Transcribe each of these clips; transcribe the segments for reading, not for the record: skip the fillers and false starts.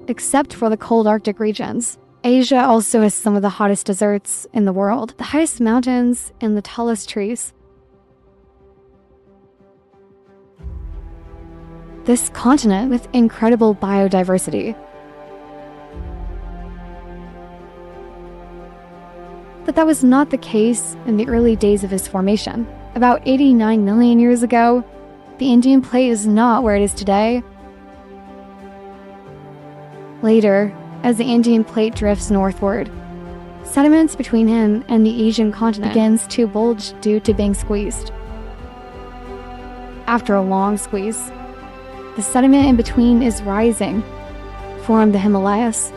except for the cold Arctic regions. Asia also has some of the hottest deserts in the world, the highest mountains, and the tallest trees. This continent with incredible biodiversity. But that was not the case in the early days of its formation. About 89 million years ago, the Indian plate is not where it is today. Later, as the Indian plate drifts northward, sediments between him and the Asian continent begins to bulge due to being squeezed. After a long squeeze, the sediment in between is rising, form the Himalayas.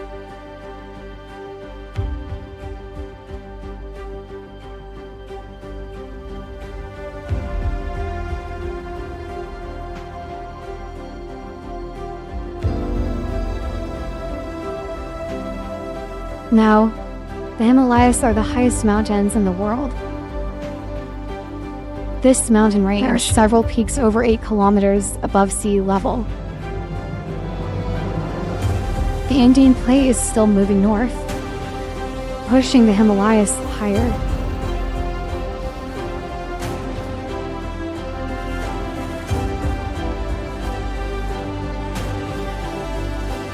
Now, the Himalayas are the highest mountains in the world. This mountain range has several peaks over 8 kilometers above sea level. The Indian plate is still moving north, pushing the Himalayas higher.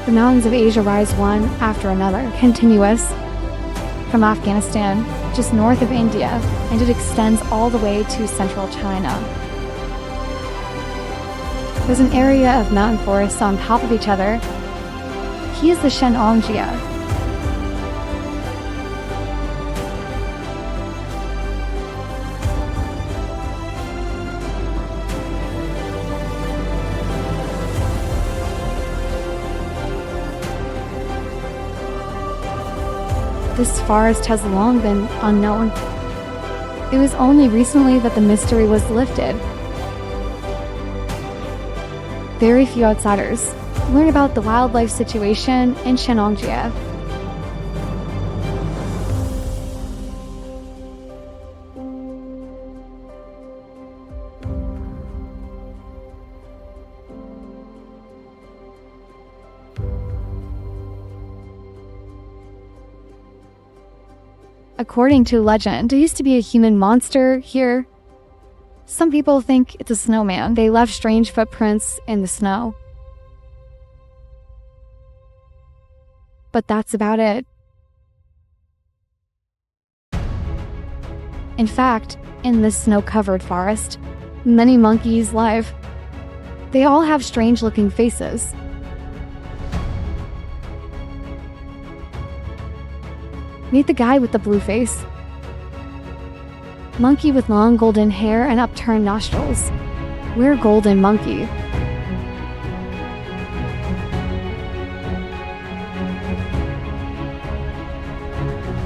The mountains of Asia rise one after another, continuous, from Afghanistan, just north of India, and it extends all the way to central China. There's an area of mountain forests on top of each other. He is the Shenangjia. This forest has long been unknown. It was only recently that the mystery was lifted. Very few outsiders learn about the wildlife situation in Shenangjia. According to legend, there used to be a human monster here. Some people think it's a snowman. They left strange footprints in the snow. But that's about it. In fact, in this snow-covered forest, many monkeys live. They all have strange-looking faces. Meet the guy with the blue face. Monkey with long golden hair and upturned nostrils. We're golden monkey.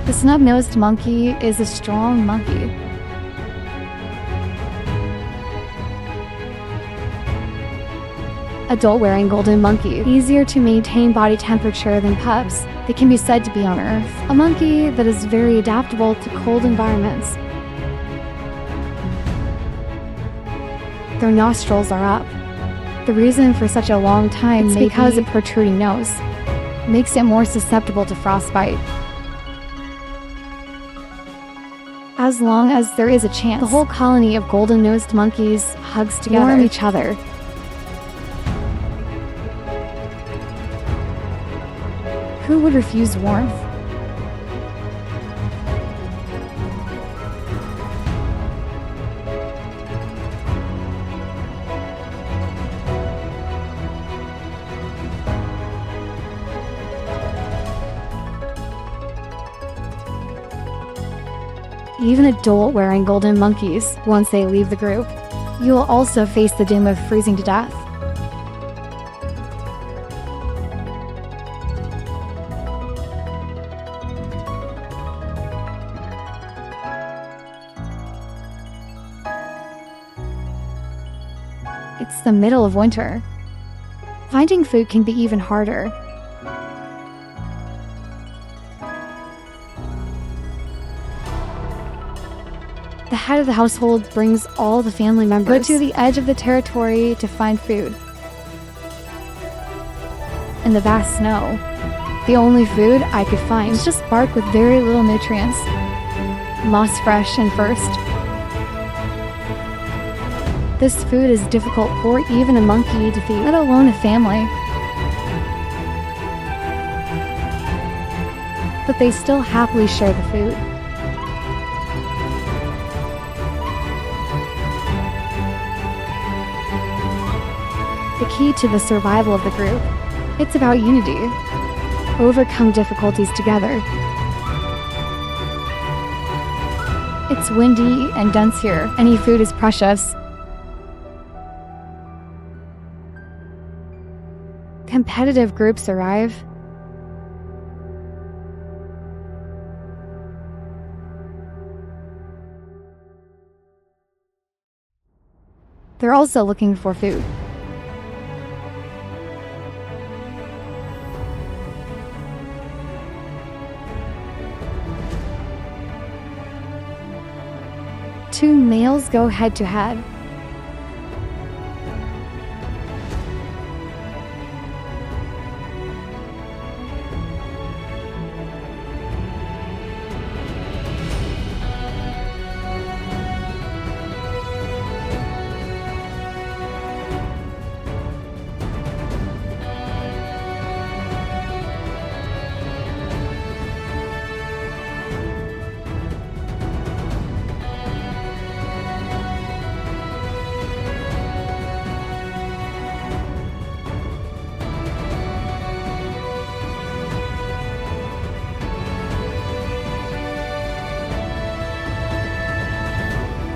The snub-nosed monkey is a strong monkey. Adult-wearing golden monkey, easier to maintain body temperature than pups. They can be said to be on Earth. A monkey that is very adaptable to cold environments. Their nostrils are up. The reason for such a long time is because a protruding nose makes it more susceptible to frostbite. As long as there is a chance, the whole colony of golden-nosed monkeys hugs together, warm each other. Who would refuse warmth? Even adult-wearing golden monkeys, once they leave the group, you will also face the doom of freezing to death. It's the middle of winter. Finding food can be even harder. The head of the household brings all the family members to the edge of the territory to find food. in the vast snow. The only food I could find was just bark with very little nutrients, moss fresh and first. This food is difficult for even a monkey to feed, let alone a family. But they still happily share the food. The key to the survival of the group, it's about unity. Overcome difficulties together. It's windy and dense here. Any food is precious. Competitive groups arrive. They're also looking for food. Two males go head to head.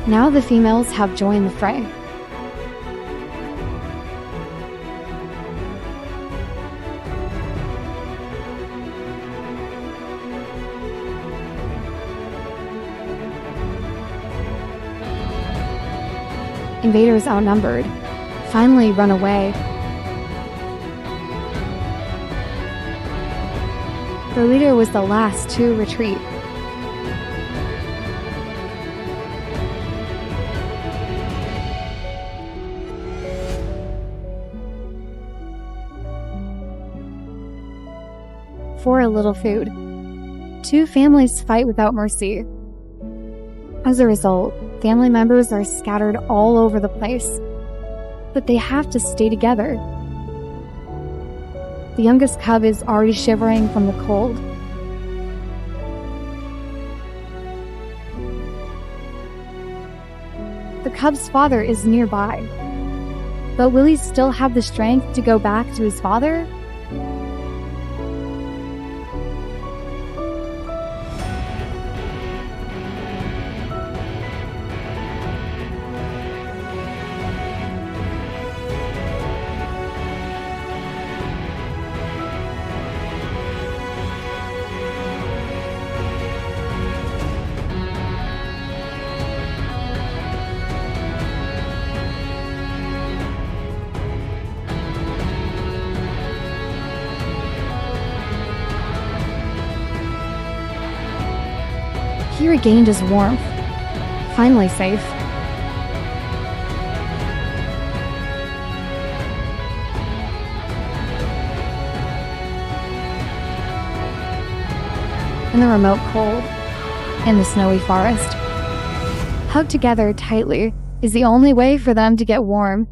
Now the females have joined the fray. Invaders outnumbered, finally run away. The leader was the last to retreat. For a little food. Two families fight without mercy. As a result, family members are scattered all over the place, but they have to stay together. The youngest cub is already shivering from the cold. The cub's father is nearby, but will he still have the strength to go back to his father? He regained his warmth, finally safe. In the remote cold, in the snowy forest, hugged together tightly is the only way for them to get warm.